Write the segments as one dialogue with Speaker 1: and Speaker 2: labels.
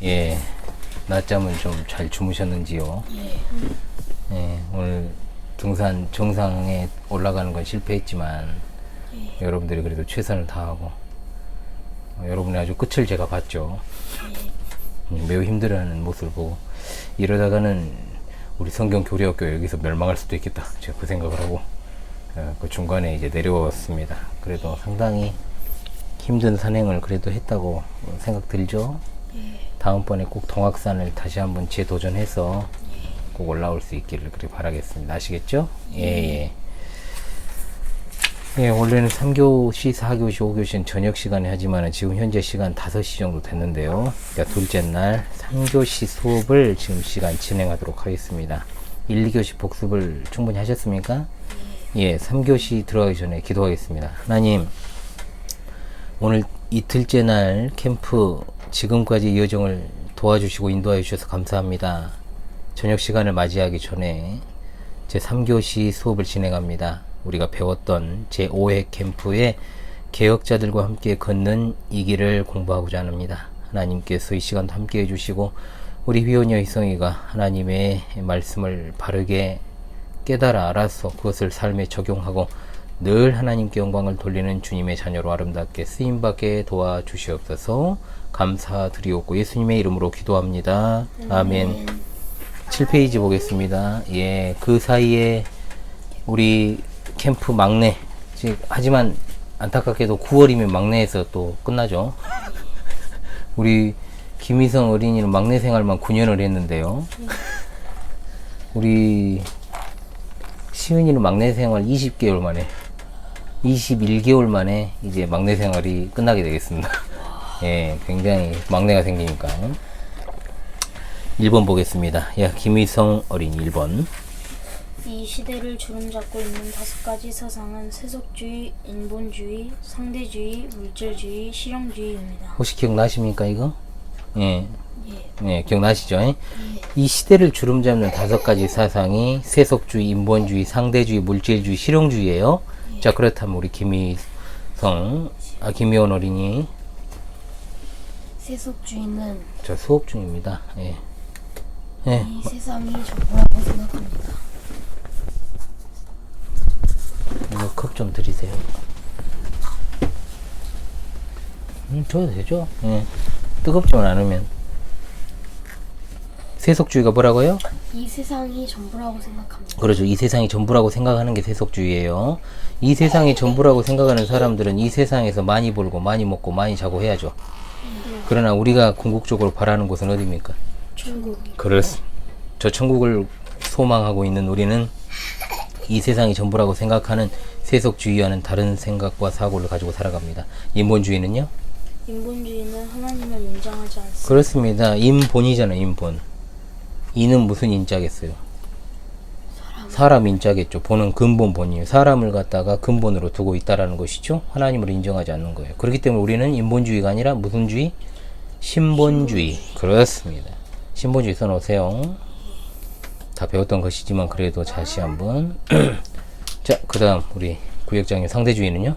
Speaker 1: 예. 낮잠은 좀 잘 주무셨는지요? 예. 오늘 등산 정상에 올라가는 건 실패했지만 여러분들이 그래도 최선을 다하고 여러분의 아주 끝을 제가 봤죠. 매우 힘들어하는 모습을 보고 이러다가는 우리 성경교리학교 여기서 멸망할 수도 있겠다. 제가 그 생각을 하고 그 중간에 이제 내려왔습니다. 그래도 상당히 힘든 산행을 그래도 했다고 생각 들죠? 다음번에 꼭 동학산을 다시 한번 재도전해서 꼭 올라올 수 있기를 그렇게 바라겠습니다. 아시겠죠? 예. 예, 원래는 3교시, 4교시, 5교시는 저녁 시간에 하지만 지금 현재 시간 5시 정도 됐는데요. 그러니까 둘째 날 3교시 수업을 지금 시간 진행하도록 하겠습니다. 1, 2교시 복습을 충분히 하셨습니까? 예, 3교시 들어가기 전에 기도하겠습니다. 하나님, 오늘 이틀째 날 캠프 지금까지 이 여정을 도와주시고 인도하여 주셔서 감사합니다. 저녁 시간을 맞이하기 전에 제 3교시 수업을 진행합니다. 우리가 배웠던 제5회 캠프의 개혁자들과 함께 걷는 이 길을 공부하고자 합니다. 하나님께서 이 시간도 함께 해주시고 우리 휘원이와 희성이가 하나님의 말씀을 바르게 깨달아 알아서 그것을 삶에 적용하고 늘 하나님께 영광을 돌리는 주님의 자녀로 아름답게 쓰임받게 도와주시옵소서. 감사드리옵고 예수님의 이름으로 기도합니다. 아멘. 7페이지 보겠습니다. 예, 그 사이에 우리 캠프 막내, 하지만 안타깝게도 9월이면 막내에서 또 끝나죠. 우리 김희성 어린이는 막내 생활만 9년을 했는데요. 우리 시은이는 막내 생활 20개월 만에 21개월 만에 이제 막내 생활이 끝나게 되겠습니다. 예, 굉장히 막내가 생기니까. 1번 보겠습니다. 야, 김희성 어린이 1번.
Speaker 2: 이 시대를 주름잡고 있는 5가지 사상은 세속주의, 인본주의, 상대주의, 물질주의, 실용주의입니다.
Speaker 1: 혹시 기억나십니까 이거? 예. 예, 기억나시죠? 예? 이 시대를 주름잡는 5가지 사상이 세속주의, 인본주의, 상대주의, 물질주의, 실용주의예요. 자, 그렇다면 우리 김희원 어린이.
Speaker 2: 세속주의는
Speaker 1: 저 수업 중입니다. 예. 예.
Speaker 2: 이 세상이 전부라고 생각합니다.
Speaker 1: 이거 컵 좀 드리세요. 줘도 되죠? 예. 뜨겁지만 않으면. 세속주의가 뭐라고요?
Speaker 2: 이 세상이 전부라고 생각합니다.
Speaker 1: 그렇죠. 이 세상이 전부라고 생각하는 게 세속주의예요. 이 세상이 전부라고 생각하는 사람들은 이 세상에서 많이 벌고 많이 먹고 많이 자고 해야죠. 그러나 우리가 궁극적으로 바라는 곳은 어디입니까?
Speaker 2: 천국.
Speaker 1: 그렇습니다. 저 천국을 소망하고 있는 우리는 이 세상이 전부라고 생각하는 세속주의와는 다른 생각과 사고를 가지고 살아갑니다. 인본주의는요?
Speaker 2: 인본주의는 하나님을 인정하지 않습니다.
Speaker 1: 그렇습니다. 인본이잖아요. 인본. 이는 무슨 인자겠어요? 사람 인자겠죠. 본은 근본 본이에요. 사람을 갖다가 근본으로 두고 있다라는 것이죠. 하나님을 인정하지 않는 거예요. 그렇기 때문에 우리는 인본주의가 아니라 무슨 주의? 신본주의. 그렇습니다. 신본주의 써놓으세요. 다 배웠던 것이지만 그래도 다시 한번. 자, 그 다음 우리 구역장님 상대주의는요?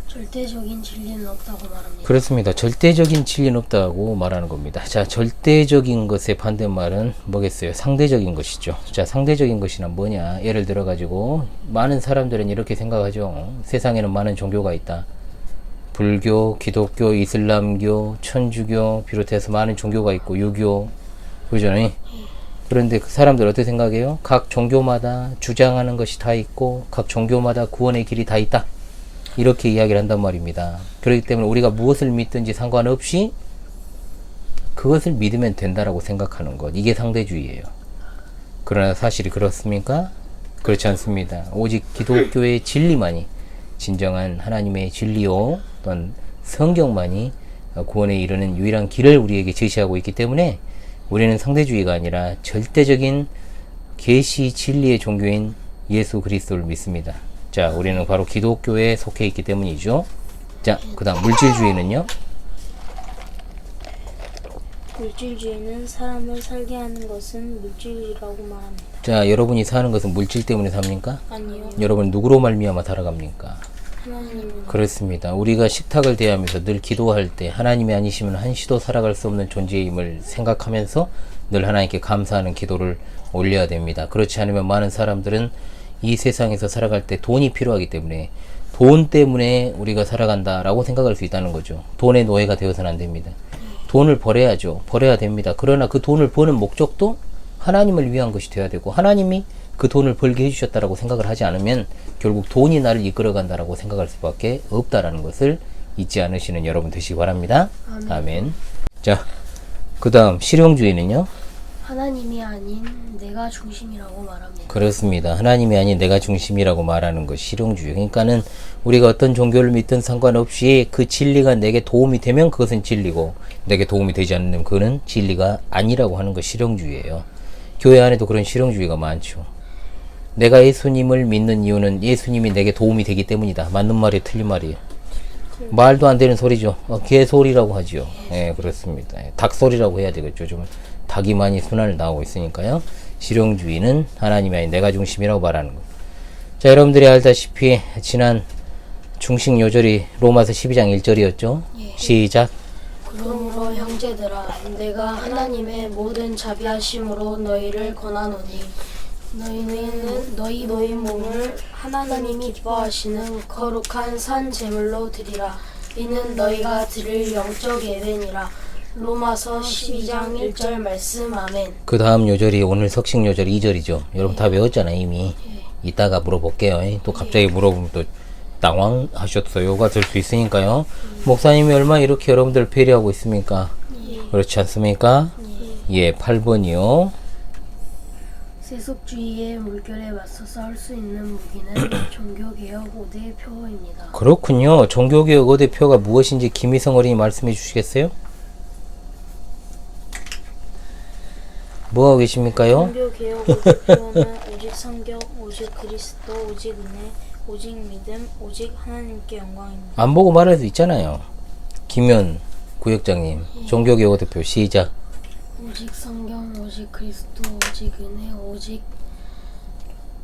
Speaker 2: 절대적인 진리는 없다고 말합니다.
Speaker 1: 그렇습니다. 절대적인 진리는 없다고 말하는 겁니다. 자, 절대적인 것의 반대말은 뭐겠어요? 상대적인 것이죠. 자, 상대적인 것이란 뭐냐? 예를 들어 가지고 많은 사람들은 이렇게 생각하죠. 세상에는 많은 종교가 있다. 불교, 기독교, 이슬람교, 천주교 비롯해서 많은 종교가 있고 유교, 그러잖아요. 그런데 그 사람들 어떻게 생각해요? 각 종교마다 주장하는 것이 다 있고 각 종교마다 구원의 길이 다 있다. 이렇게 이야기를 한단 말입니다. 그렇기 때문에 우리가 무엇을 믿든지 상관없이 그것을 믿으면 된다라고 생각하는 것. 이게 상대주의예요. 그러나 사실이 그렇습니까? 그렇지 않습니다. 오직 기독교의 진리만이 진정한 하나님의 진리요 또는 성경만이 구원에 이르는 유일한 길을 우리에게 제시하고 있기 때문에 우리는 상대주의가 아니라 절대적인 계시 진리의 종교인 예수 그리스도를 믿습니다. 자, 우리는 바로 기독교에 속해 있기 때문이죠. 자, 그 다음 물질주의는요?
Speaker 2: 물질주의는 사람을 살게 하는 것은 물질이라고 말합니다.
Speaker 1: 자, 여러분이 사는 것은 물질 때문에 삽니까?
Speaker 2: 아니요.
Speaker 1: 여러분 누구로 말미암아 살아갑니까?
Speaker 2: 하나님
Speaker 1: 그렇습니다. 우리가 식탁을 대하면서 늘 기도할 때 하나님이 아니시면 한시도 살아갈 수 없는 존재임을 생각하면서 늘 하나님께 감사하는 기도를 올려야 됩니다. 그렇지 않으면 많은 사람들은 이 세상에서 살아갈 때 돈이 필요하기 때문에 돈 때문에 우리가 살아간다라고 생각할 수 있다는 거죠. 돈의 노예가 되어서는 안 됩니다. 돈을 벌어야죠. 벌어야 됩니다. 그러나 그 돈을 버는 목적도 하나님을 위한 것이 되어야 되고 하나님이 그 돈을 벌게 해주셨다라고 생각을 하지 않으면 결국 돈이 나를 이끌어간다라고 생각할 수밖에 없다라는 것을 잊지 않으시는 여러분 되시기 바랍니다. 아멘. 자, 그 다음 실용주의는요?
Speaker 2: 하나님이 아닌 내가 중심이라고 말합니다.
Speaker 1: 그렇습니다. 하나님이 아닌 내가 중심이라고 말하는 것 실용주의. 그러니까는 우리가 어떤 종교를 믿든 상관없이 그 진리가 내게 도움이 되면 그것은 진리고 내게 도움이 되지 않으면 그거는 진리가 아니라고 하는 것 실용주의예요. 교회 안에도 그런 실용주의가 많죠. 내가 예수님을 믿는 이유는 예수님이 내게 도움이 되기 때문이다. 맞는 말이에요, 틀린 말이에요? 말도 안 되는 소리죠. 개소리라고 하지요. 예, 그렇습니다. 닭소리라고 해야 되겠죠. 좀 닭이 많이 순환을 나오고 있으니까요. 실용주의는 하나님이 아닌 내가 중심이라고 말하는 것. 자, 여러분들이 알다시피 지난 중식 요절이 로마서 12장 1절이었죠. 시작.
Speaker 2: 그러므로 형제들아 내가 하나님의 모든 자비하심으로 너희를 권하노니 너희는 너희 몸을 하나님이 기뻐하시는 거룩한 산 제물로 드리라. 이는 너희가 드릴 영적 예배니라. 로마서 12장 1절 말씀. 아멘.
Speaker 1: 그 다음 요절이 오늘 석식 요절 2절이죠. 여러분 다 외웠잖아요 이미. 이따가 물어볼게요. 또 갑자기 물어보면 또 당황하셨어요가 될 수 있으니까요. 목사님이 얼마나 이렇게 여러분들 배려하고 있습니까? 그렇지 않습니까? 예, 8번이요.
Speaker 2: 세속주의의 물결에 맞서 싸울 수 있는 무기는 종교개혁 5대 표어입니다.
Speaker 1: 그렇군요. 종교개혁 5대 표가 무엇인지 김희성 어린이 말씀해 주시겠어요? 뭐하고 계십니까요?
Speaker 2: 종교개혁 5대 표어는 오직 성경, 오직 그리스도, 오직 은혜, 오직 믿음, 오직 하나님께 영광입니다.
Speaker 1: 안 보고 말할 수 있잖아요. 김현 구역장님 종교개혁 5대 표 시작.
Speaker 2: 오직 성경, 오직 그리스도, 오직 은혜, 오직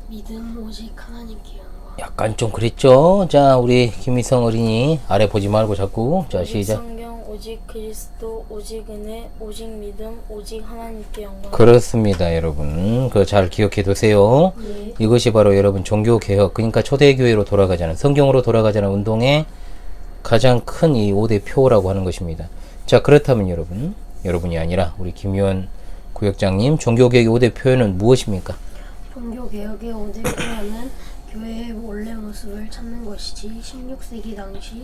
Speaker 2: 믿음, 오직 하나님께 영광.
Speaker 1: 약간 좀 그랬죠? 자, 우리 김희성 어린이 아래 보지 말고 자꾸. 자,
Speaker 2: 오직
Speaker 1: 시작.
Speaker 2: 성경, 오직 그리스도, 오직 은혜, 오직 믿음, 오직 하나님께 영광.
Speaker 1: 그렇습니다, 여러분. 그거 잘 기억해 두세요.
Speaker 2: 네.
Speaker 1: 이것이 바로 여러분 종교개혁, 그러니까 초대교회로 돌아가자는, 성경으로 돌아가자는 운동의 가장 큰 이 5대 표라고 하는 것입니다. 자, 그렇다면 여러분이 아니라 우리 김유원 구역장님, 종교개혁의 5대 표현은 무엇입니까?
Speaker 2: 종교개혁의 5대 표어는 교회의 원래 모습을 찾는 것이지 16세기 당시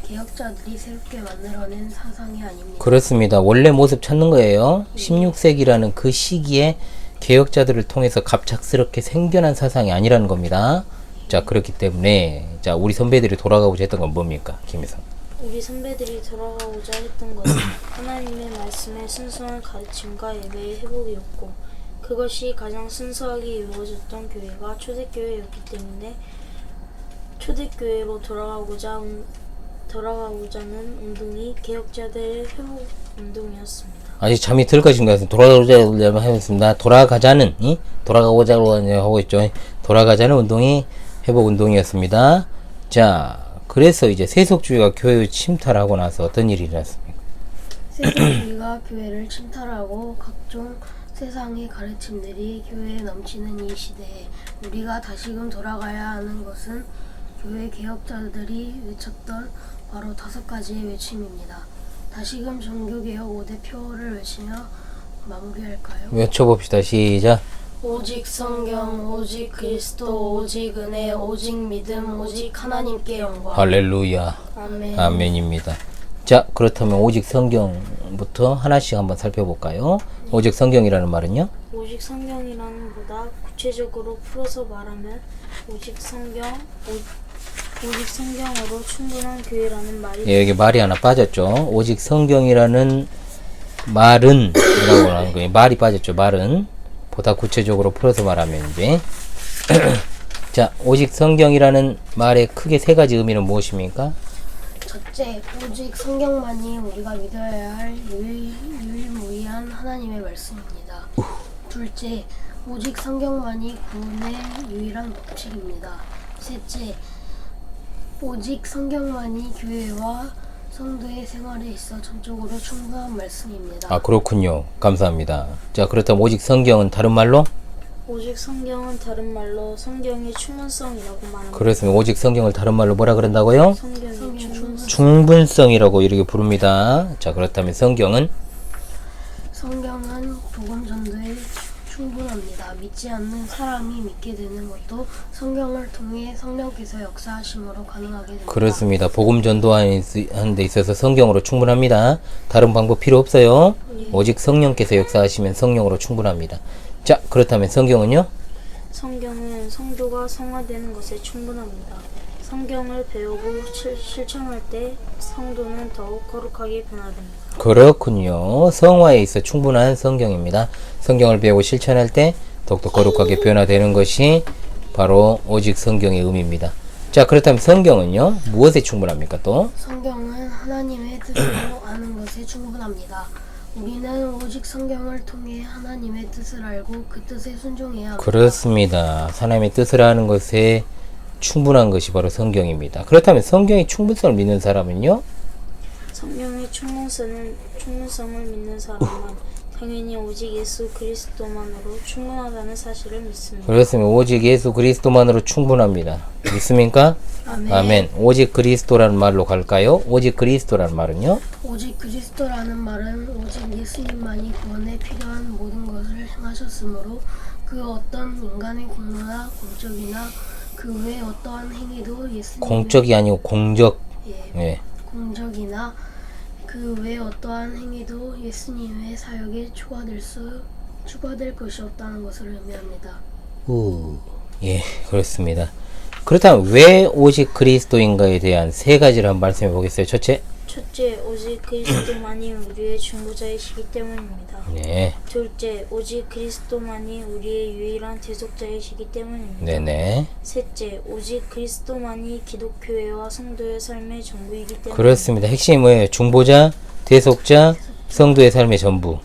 Speaker 2: 개혁자들이 새롭게 만들어낸 사상이 아닙니다.
Speaker 1: 그렇습니다. 원래 모습 찾는 거예요. 16세기라는 그 시기에 개혁자들을 통해서 갑작스럽게 생겨난 사상이 아니라는 겁니다. 자, 그렇기 때문에 자, 우리 선배들이 돌아가고자 했던 건 뭡니까? 김혜성.
Speaker 2: 우리 선배들이 돌아가고자 했던 것은 하나님의 말씀의 순수한 가르침과 예배의 회복이었고 그것이 가장 순수하게 이루어졌던 교회가 초대교회였기 때문에 초대교회로 돌아가고자는 운동이 개혁자들의 회복 운동이었습니다.
Speaker 1: 아직 잠이 들 것인 것 같습니다. 돌아가고자 하겠습니다. 돌아가고자 하고 있죠. 돌아가자는 운동이 회복 운동이었습니다. 자, 그래서 이제 세속주의가 교회를 침탈하고 나서 어떤 일이 일어났습니까?
Speaker 2: 세속주의가 교회를 침탈하고 각종 세상의 가르침들이 교회에 넘치는 이 시대에 우리가 다시금 돌아가야 하는 것은 교회 개혁자들이 외쳤던 바로 5가지의 외침입니다. 다시금 종교개혁 5대 표어를 외치며 마무리할까요?
Speaker 1: 외쳐봅시다. 시작.
Speaker 2: 오직 성경, 오직 그리스도, 오직 은혜, 오직 믿음, 오직 하나님께 영광.
Speaker 1: 할렐루야.
Speaker 2: 아멘.
Speaker 1: 아멘입니다. 자, 그렇다면 오직 성경부터 하나씩 한번 살펴볼까요? 오직 성경이라는 말은요?
Speaker 2: 오직 성경이라는 보다 구체적으로 풀어서 말하면 오직 성경으로 충분한 교회라는 말이
Speaker 1: 예, 여기 말이 하나 빠졌죠. 오직 성경이라는 말은 이라고 하는 거예요. 말이 빠졌죠. 말은 보다 구체적으로 풀어서 말하면 이제 자, 오직 성경이라는 말의 크게 3가지 의미는 무엇입니까?
Speaker 2: 첫째, 오직 성경만이 우리가 믿어야 할 유일무이한 하나님의 말씀입니다. 둘째, 오직 성경만이 구원의 유일한 법칙입니다. 셋째, 오직 성경만이 교회와 성도의 생활에 있어 전적으로 충분한 말씀입니다.
Speaker 1: 아, 그렇군요. 감사합니다. 자, 그렇다면 오직 성경은 다른 말로?
Speaker 3: 오직 성경은 다른 말로 성경의 충분성이라고 말합니다.
Speaker 1: 그렇습니다. 오직 성경을 다른 말로 뭐라 그런다고요?
Speaker 3: 성경의 충분성.
Speaker 1: 충분성이라고 이렇게 부릅니다. 자, 그렇다면 성경은?
Speaker 2: 성경은 복음 전도에 충분합니다. 믿지 않는 사람이 믿게 되는 것도 성경을 통해 성령께서 역사하심으로 가능하게 됩니다.
Speaker 1: 그렇습니다. 복음 전도하는 데 있어서 성경으로 충분합니다. 다른 방법 필요 없어요. 오직 성령께서 역사하시면 성령으로 충분합니다. 자, 그렇다면 성경은요?
Speaker 3: 성경은 성도가 성화되는 것에 충분합니다. 성경을 배우고 실천할 때 성도는 더욱 거룩하게 변화됩니다.
Speaker 1: 그렇군요. 성화에 있어 충분한 성경입니다. 성경을 배우고 실천할 때 더욱더 거룩하게 변화되는 것이 바로 오직 성경의 의미입니다. 자, 그렇다면 성경은요? 무엇에 충분합니까 또?
Speaker 2: 성경은 하나님의 뜻으로 아는 것에 충분합니다. 우리는 오직 성경을 통해 하나님의 뜻을 알고 그 뜻에 순종해야 합니다.
Speaker 1: 그렇습니다. 하나님의 뜻을 아는 것에 충분한 것이 바로 성경입니다. 그렇다면 성경의 충분성을 믿는 사람은요?
Speaker 3: 성경의 충분성을 믿는 사람은 당연히 오직 예수 그리스도만으로 충분하다는 사실을 믿습니다.
Speaker 1: 그렇습니다. 오직 예수 그리스도만으로 충분합니다. 믿습니까? 아멘. 오직 그리스도라는 말로 갈까요? 오직 그리스도라는 말은요?
Speaker 2: 오직 그리스도라는 말은 오직 예수님만이 구원에 필요한 모든 것을 행하셨으므로 그 어떤 인간의 공로나 공적이나 그 외 어떠한 행위도 예수님의
Speaker 1: 공적이 아니고 공적. 예.
Speaker 2: 공적이나 그 외 어떠한 행위도 예수님의 사역에 추가될 것이 없다는 것을 의미합니다.
Speaker 1: 예, 그렇습니다. 그렇다면 왜 오직 그리스도인가에 대한 세 가지를 한번 말씀해 보겠어요. 첫째,
Speaker 3: 오직 그리스도만이 우리의 중보자이시기 때문입니다.
Speaker 1: 네,
Speaker 3: 둘째, 오직 그리스도만이 우리의 유일한 대속자이시기 때문입니다.
Speaker 1: 네네,
Speaker 3: 셋째, 오직 그리스도만이 기독교회와 성도의 삶의 전부이기 때문입니다.
Speaker 1: 그렇습니다. 핵심이 뭐예요? 중보자, 대속자, 성도의 삶의 전부.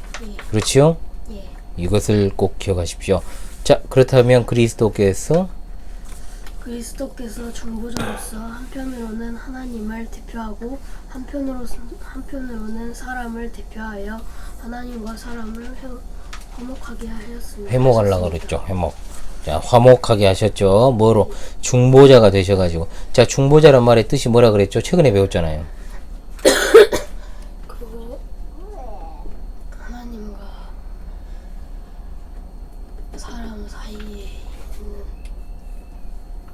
Speaker 1: 그렇지요?
Speaker 2: 예.
Speaker 1: 이것을 꼭 기억하십시오. 자, 그렇다면 그리스도께서
Speaker 2: 중보자로서 한편으로는 하나님을 대표하고 한편으로는 사람을 대표하여 하나님과 사람을 화목하게 하셨습니다.
Speaker 1: 회목하려고 그랬죠. 회목. 자, 화목하게 하셨죠. 뭐로? 중보자가 되셔가지고. 자, 중보자란 말의 뜻이 뭐라 그랬죠? 최근에 배웠잖아요.
Speaker 2: 그거 하나님과 사람 사이에 있는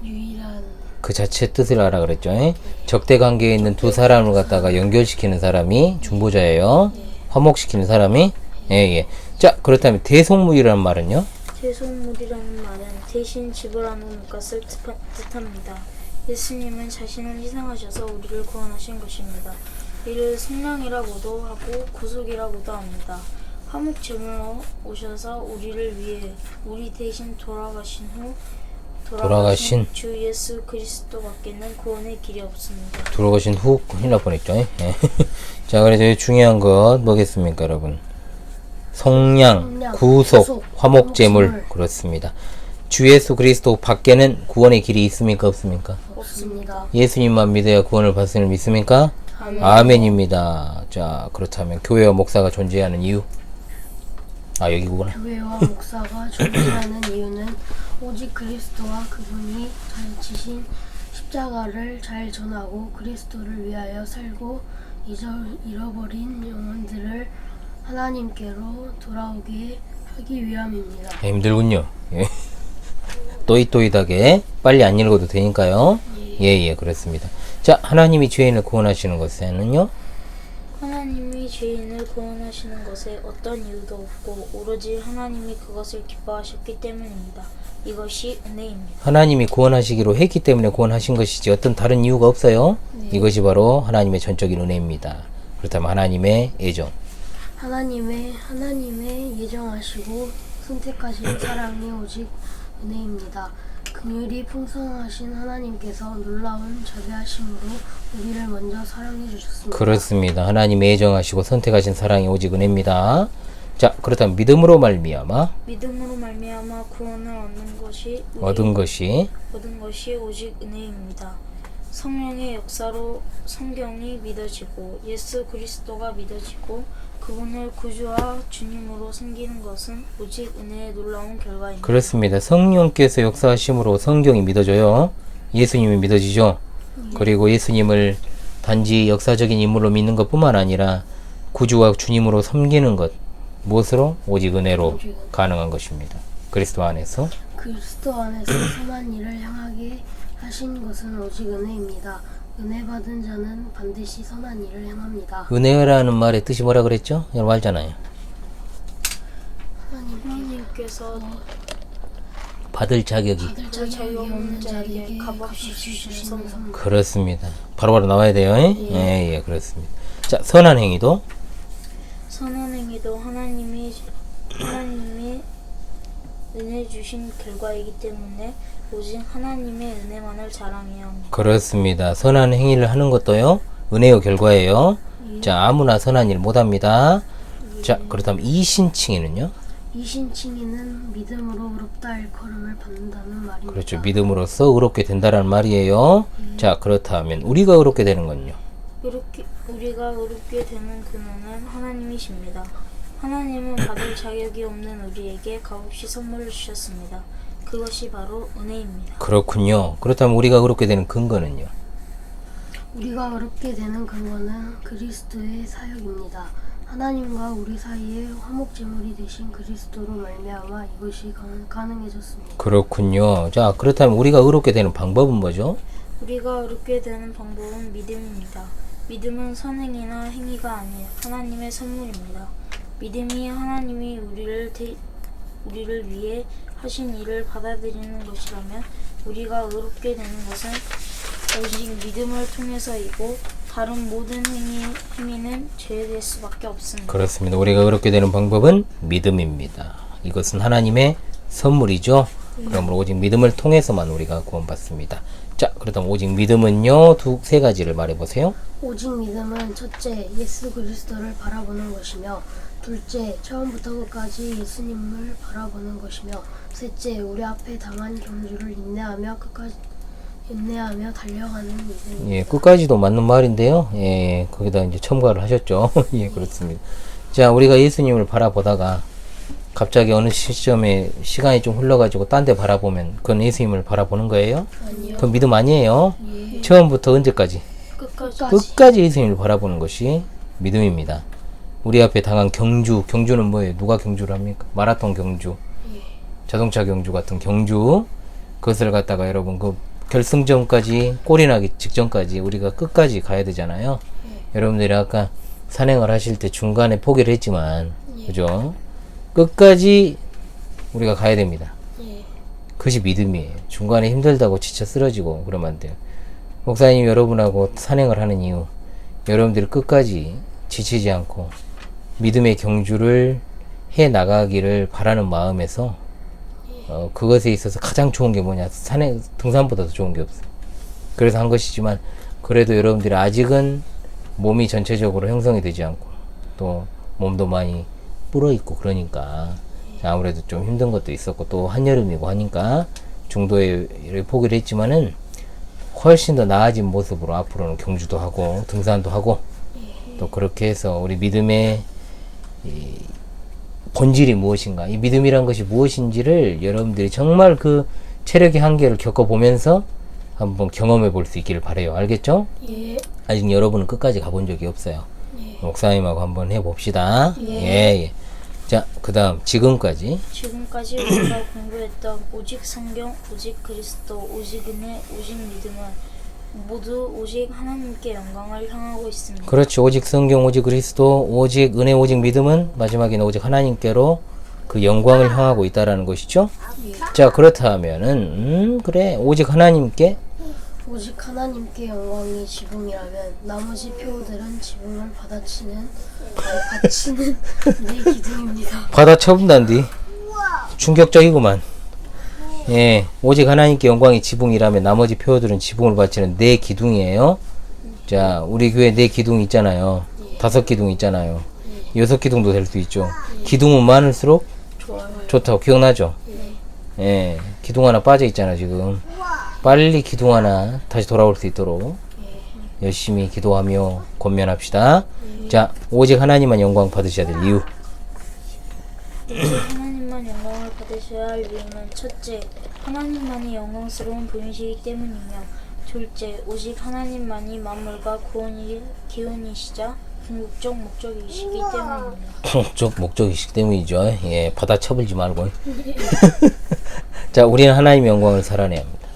Speaker 2: 유일한
Speaker 1: 그 자체 뜻을 알아 그랬죠. 적대 관계에 있는 두 사람을 갖다가 연결시키는 사람이 중보자예요. 화목시키는 사람이 예. 자, 그렇다면 대속물이라는 말은요?
Speaker 3: 대속물이라는 말은 대신 지불하는 것을 뜻합니다. 예수님은 자신을 희생하셔서 우리를 구원하신 것입니다. 이를 속량이라고도 하고 구속이라고도 합니다. 화목 제물로 오셔서 우리를 위해 우리 대신 돌아가신 주 예수 그리스도밖에는 구원의 길이 없습니다.
Speaker 1: 돌아가신 후 큰일 날 뻔했죠. 예. 자, 그래서 중요한 것 뭐겠습니까, 여러분? 속량, 구속, 화목제물. 그렇습니다. 주 예수 그리스도 밖에는 구원의 길이 있습니까, 없습니까?
Speaker 2: 없습니다.
Speaker 1: 예수님만 믿어야 구원을 받으심을 믿습니까? 아멘입니다. 자, 그렇다면 교회와 목사가 존재하는 이유. 여기구나.
Speaker 2: 교회와 목사가 존재하는 이유는 오직 그리스도와 그분이 잘 지신 십자가를 잘 전하고 그리스도를 위하여 살고 잃어버린 영혼들을 하나님께로 돌아오게 하기 위함입니다.
Speaker 1: 힘들군요. 예. 또이또이하게 빨리 안 읽어도 되니까요. 예, 그렇습니다. 자, 하나님이 죄인을 구원하시는 것에는요?
Speaker 3: 하나님이 죄인을 구원하시는 것에 어떤 이유도 없고 오로지 하나님이 그것을 기뻐하셨기 때문입니다. 이것이 은혜입니다.
Speaker 1: 하나님이 구원하시기로 했기 때문에 구원하신 것이지 어떤 다른 이유가 없어요. 이것이 바로 하나님의 전적인 은혜입니다. 그렇다면 하나님의 애정.
Speaker 2: 하나님의 예정하시고 선택하신 사랑이 오직 은혜입니다. 긍휼이 풍성하신 하나님께서 놀라운 자비하심으로 우리를 먼저 사랑해 주셨습니다.
Speaker 1: 그렇습니다. 하나님의 애정하시고 선택하신 사랑이 오직 은혜입니다. 자, 그렇다면 믿음으로 말미암아
Speaker 3: 구원을 얻는 것이
Speaker 1: 얻은 것이
Speaker 3: 오직 은혜입니다. 성령의 역사로 성경이 믿어지고 예수 그리스도가 믿어지고 그분을 구주와 주님으로 섬기는 것은 오직 은혜의 놀라운 결과입니다.
Speaker 1: 그렇습니다. 성령께서 역사하심으로 성경이 믿어져요. 예수님이 믿어지죠. 그리고 예수님을 단지 역사적인 인물로 믿는 것뿐만 아니라 구주와 주님으로 섬기는 것, 무엇으로? 오직 은혜로 가능한 것입니다. 그리스도 안에서.
Speaker 2: 그리스도 안에서 선한 일을 향하게 하신 것은 오직 은혜입니다. 은혜 받은 자는 반드시 선한 일을 행합니다.
Speaker 1: 은혜라는 말의 뜻이 뭐라 그랬죠? 여러분 알잖아요.
Speaker 3: 하나님께서
Speaker 1: 받을 자격이.
Speaker 2: 받을 자격이 없는 자에게 값없이 주신 선물.
Speaker 1: 그렇습니다. 바로바로 나와야 돼요. 예, 그렇습니다. 자, 선한 행위도.
Speaker 3: 선한 행위도 하나님이 은혜 주신 결과이기 때문에 오직 하나님의 은혜만을 자랑해야 합니다.
Speaker 1: 그렇습니다. 선한 행위를 하는 것도요, 은혜의 결과예요. 자, 아무나 선한 일 못합니다. 자, 그렇다면 이신칭의는요?
Speaker 2: 이신칭의는 믿음으로 의롭다 일컬음을 받는다는 말입니다.
Speaker 1: 그렇죠. 믿음으로써 의롭게 된다는 말이에요. 자, 그렇다면 우리가 의롭게 되는 건요?
Speaker 3: 우리가 의롭게 되는 근원은 하나님이십니다. 하나님은 받을 자격이 없는 우리에게 값없이 선물을 주셨습니다. 그것이 바로 은혜입니다.
Speaker 1: 그렇군요. 그렇다면 우리가 의롭게 되는 근거는요?
Speaker 2: 우리가 의롭게 되는 근거는 그리스도의 사역입니다. 하나님과 우리 사이에 화목제물이 되신 그리스도로 말미암아 이것이 가능해졌습니다.
Speaker 1: 그렇군요. 자, 그렇다면 우리가 의롭게 되는 방법은 뭐죠?
Speaker 3: 우리가 의롭게 되는 방법은 믿음입니다. 믿음은 선행이나 행위가 아닌 하나님의 선물입니다. 믿음이 하나님이 우리를 위해 하신 일을 받아들이는 것이라면 우리가 의롭게 되는 것은 오직 믿음을 통해서이고 다른 모든 행위는 죄될 수밖에 없습니다.
Speaker 1: 그렇습니다. 우리가 의롭게 되는 방법은 믿음입니다. 이것은 하나님의 선물이죠. 그러므로 오직 믿음을 통해서만 우리가 구원받습니다. 자, 그렇다면 오직 믿음은요, 세 가지를 말해보세요.
Speaker 2: 오직 믿음은 첫째, 예수 그리스도를 바라보는 것이며 둘째, 처음부터 끝까지 예수님을 바라보는 것이며 셋째, 우리 앞에 당한 경주를 인내하며 달려가는 믿음입니다.
Speaker 1: 예, 끝까지도 맞는 말인데요. 예, 거기다 이제 첨가를 하셨죠. 예, 그렇습니다. 자, 우리가 예수님을 바라보다가 갑자기 어느 시점에 시간이 좀 흘러가지고 딴 데 바라보면 그건 예수님을 바라보는 거예요?
Speaker 2: 아니요.
Speaker 1: 그건 믿음 아니에요. 처음부터 언제까지? 끝까지 예수님을 바라보는 것이 믿음입니다. 우리 앞에 당한 경주는 뭐예요? 누가 경주를 합니까? 마라톤 경주, 자동차 경주 같은 경주, 그것을 갖다가 여러분 그 결승점까지, 골이 나기 직전까지 우리가 끝까지 가야 되잖아요. 여러분들이 아까 산행을 하실 때 중간에 포기를 했지만, 그죠? 끝까지 우리가 가야 됩니다. 그것이 믿음이에요. 중간에 힘들다고 지쳐 쓰러지고 그러면 안 돼요. 목사님 여러분하고 산행을 하는 이유, 여러분들이 끝까지 지치지 않고 믿음의 경주를 해 나가기를 바라는 마음에서 그것에 있어서 가장 좋은 게 뭐냐, 등산보다 더 좋은 게 없어요. 그래서 한 것이지만 그래도 여러분들이 아직은 몸이 전체적으로 형성이 되지 않고 또 몸도 많이 불어있고 그러니까 아무래도 좀 힘든 것도 있었고 또 한여름이고 하니까 중도에 포기를 했지만은 훨씬 더 나아진 모습으로 앞으로는 경주도 하고 등산도 하고 또 그렇게 해서 우리 믿음의 이 본질이 무엇인가, 이 믿음이란 것이 무엇인지를 여러분들이 정말 그 체력의 한계를 겪어보면서 한번 경험해 볼 수 있기를 바라요. 알겠죠?
Speaker 2: 예.
Speaker 1: 아직 여러분은 끝까지 가본 적이 없어요. 목사님하고 한번 해봅시다. 예. 자, 그 다음 지금까지
Speaker 3: 우리가 공부했던 오직 성경, 오직 그리스도, 오직 은혜, 오직 믿음은 모두 오직 하나님께 영광을 향하고 있습니다.
Speaker 1: 그렇죠. 오직 성경, 오직 그리스도, 오직 은혜, 오직 믿음은 마지막에는 오직 하나님께로 그 영광을 향하고 있다라는 것이죠. 자, 그렇다면은 그래, 오직 하나님께
Speaker 2: 영광이 지붕이라면 나머지 표들은 지붕을 받치는 내 기둥입니다.
Speaker 1: 받아쳐본단디. 충격적이구만. 예, 오직 하나님께 영광이 지붕이라면 나머지 표들은 지붕을 바치는 내 기둥이에요. 자, 우리 교회 내 기둥 있잖아요. 5기둥 있잖아요. 6기둥도 될 수 있죠. 기둥은 많을수록 좋다고 기억나죠? 예, 기둥 하나 빠져 있잖아 지금. 빨리 기둥하나 다시 돌아올 수 있도록
Speaker 2: 예.
Speaker 1: 열심히 기도하며 권면합시다. 자, 오직 하나님만 영광 받으셔야 될 이유.
Speaker 3: 하나님만 영광을 받으셔야 할 이유는 첫째, 하나님만이 영광스러운 분이시기 때문이며 둘째, 오직 하나님만이 만물과 기원이시자 궁극적 목적이시기 때문입니다.
Speaker 1: 목적이시기 때문이죠. 예, 받아 쳐불지 말고. 자, 우리는 하나님의 영광을 살아내야 합니다.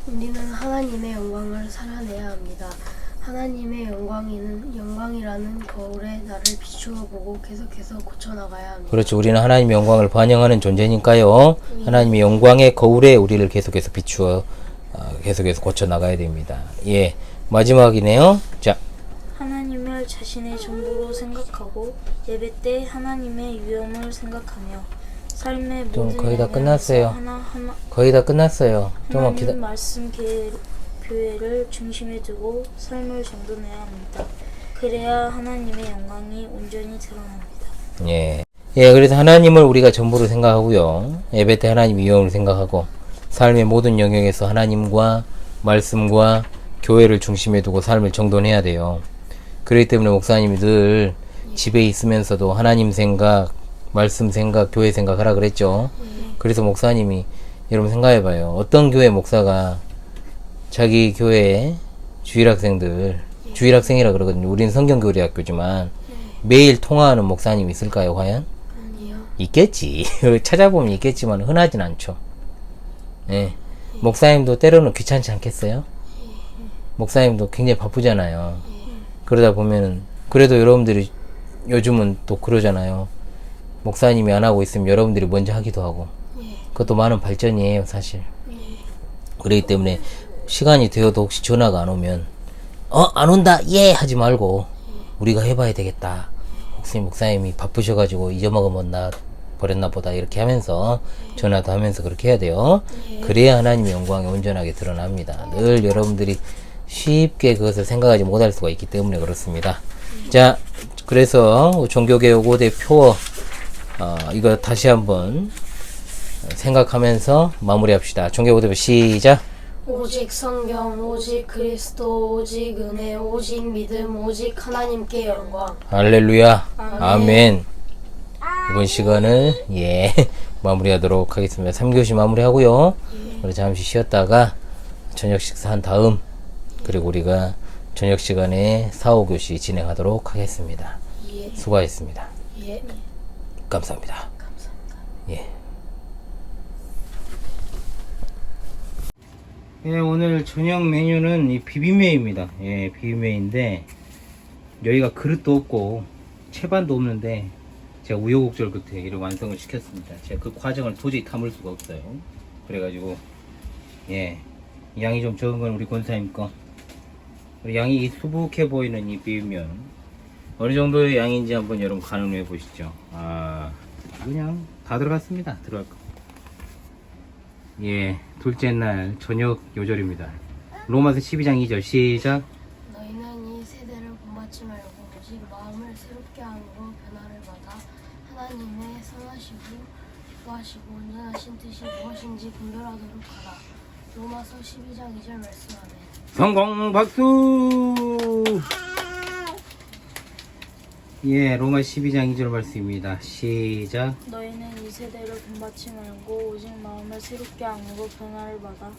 Speaker 2: 우리는 하나님의 영광을 살아내야 합니다. 하나님의 영광이라는 거울에 나를 비추어 보고 계속해서 고쳐나가야 합니다.
Speaker 1: 그렇죠. 우리는 하나님의 영광을 반영하는 존재니까요. 하나님의 영광의 거울에 우리를 계속해서 비추어 계속해서 고쳐 나가야 됩니다. 예, 마지막이네요. 자,
Speaker 3: 하나님을 자신의 전부로 생각하고 예배 때 하나님의 위엄을 생각하며 삶의
Speaker 1: 좀
Speaker 3: 모든
Speaker 1: 거의 다
Speaker 3: 영역에서
Speaker 1: 끝났어요. 거의 다 끝났어요. 좀만
Speaker 3: 하나님
Speaker 1: 기다.
Speaker 3: 말씀 교회를 중심에 두고 삶을 정돈해야 합니다. 그래야 하나님의 영광이 온전히 드러납니다.
Speaker 1: 예. 예, 그래서 하나님을 우리가 전부로 생각하고요. 예배 때 하나님 위엄을 생각하고 삶의 모든 영역에서 하나님과 말씀과 교회를 중심에 두고 삶을 정돈해야 돼요. 그렇기 때문에 목사님이 늘 집에 있으면서도 하나님 생각, 말씀 생각, 교회 생각 하라 그랬죠. 그래서 목사님이 여러분 생각해봐요. 어떤 교회 목사가 자기 교회에 주일학생이라 그러거든요. 우리는 성경교리학교지만 매일 통화하는 목사님 있을까요, 과연?
Speaker 2: 아니요.
Speaker 1: 있겠지. 찾아보면 있겠지만 흔하진 않죠. 예. 목사님도 때로는 귀찮지 않겠어요? 목사님도 굉장히 바쁘잖아요. 그러다 보면은 그래도 여러분들이 요즘은 또 그러잖아요. 목사님이 안 하고 있으면 여러분들이 먼저 하기도 하고. 그것도 많은 발전이에요, 사실. 그렇기 때문에 시간이 되어도 혹시 전화가 안 오면 안 온다 예 하지 말고 우리가 해봐야 되겠다. 혹시 목사님이 바쁘셔가지고 잊어먹으면 나 버렸나 보다 이렇게 하면서 전화도 하면서 그렇게 해야 돼요. 그래야 하나님의 영광이 온전하게 드러납니다. 늘 여러분들이 쉽게 그것을 생각하지 못할 수가 있기 때문에 그렇습니다. 자, 그래서 종교개혁 5대 표어 이거 다시 한번 생각하면서 마무리합시다. 종교개혁 5대 표 시작.
Speaker 2: 오직 성경, 오직 그리스도, 오직 은혜, 오직 믿음, 오직 하나님께 영광.
Speaker 1: 할렐루야. 아멘. 이번 시간을 마무리하도록 하겠습니다. 3교시 마무리하고요. 우리 잠시 쉬었다가 저녁 식사한 다음 그리고 우리가 저녁 시간에 4, 5교시 진행하도록 하겠습니다. 수고하셨습니다. 감사합니다. 예. 예, 오늘 저녁 메뉴는 이 비빔면입니다. 예, 비빔면인데 여기가 그릇도 없고 채반도 없는데 제가 우여곡절 끝에 이를 완성을 시켰습니다. 제가 그 과정을 도저히 담을 수가 없어요. 그래가지고 양이 좀 적은 건 우리 권사님 거. 그리고 양이 수북해 보이는 이 비빔면 어느 정도의 양인지 한번 여러분 가늠해 보시죠. 그냥 다 들어갔습니다. 들어갈 거. 둘째 날 저녁 요절입니다. 로마서 12장 2절 시작.
Speaker 2: 너희는 이 세대를 본받지 말고 오직 마음을 새롭게 함으로 변화를 받아 하나님의 선하시고 기뻐하시고 온전하신 뜻이 무엇인지 분별하도록 하라. 로마서 12장 2절 말씀하네.
Speaker 1: 성공 박수. 로마 12장 2절 말씀입니다. 시작.
Speaker 3: 너희는 이 세대를 본받지 말고 오직 마음을 새롭게 함으로 변화를 받아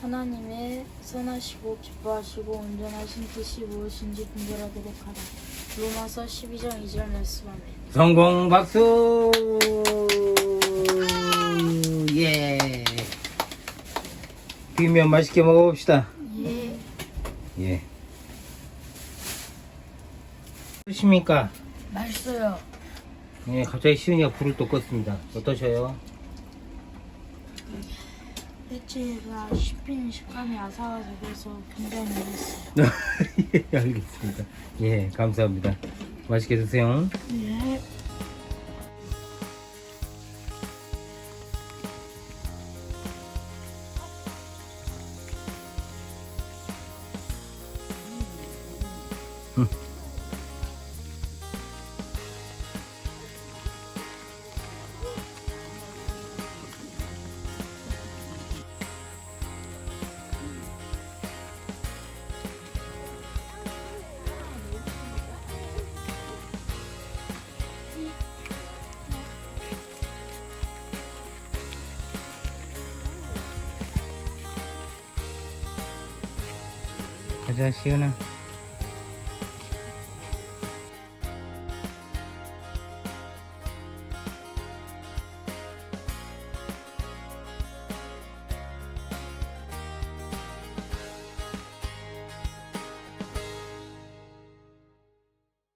Speaker 3: 하나님의 선하시고 기뻐하시고 온전하신 뜻이 무엇인지 분별하도록 하라. 로마서 12장 2절 말씀하네.
Speaker 1: 성공 박수. 비빔면 맛있게 먹어봅시다. 어떠십니까?
Speaker 2: 맛있어요.
Speaker 1: 갑자기 시은이가 불을 또 껐습니다. 어떠셔요?
Speaker 3: 배치가 씹히는 식감이 아삭아삭해서 굉장히 맛있어요.
Speaker 1: 알겠습니다. 감사합니다. 맛있게 드세요. 가자, 시은아.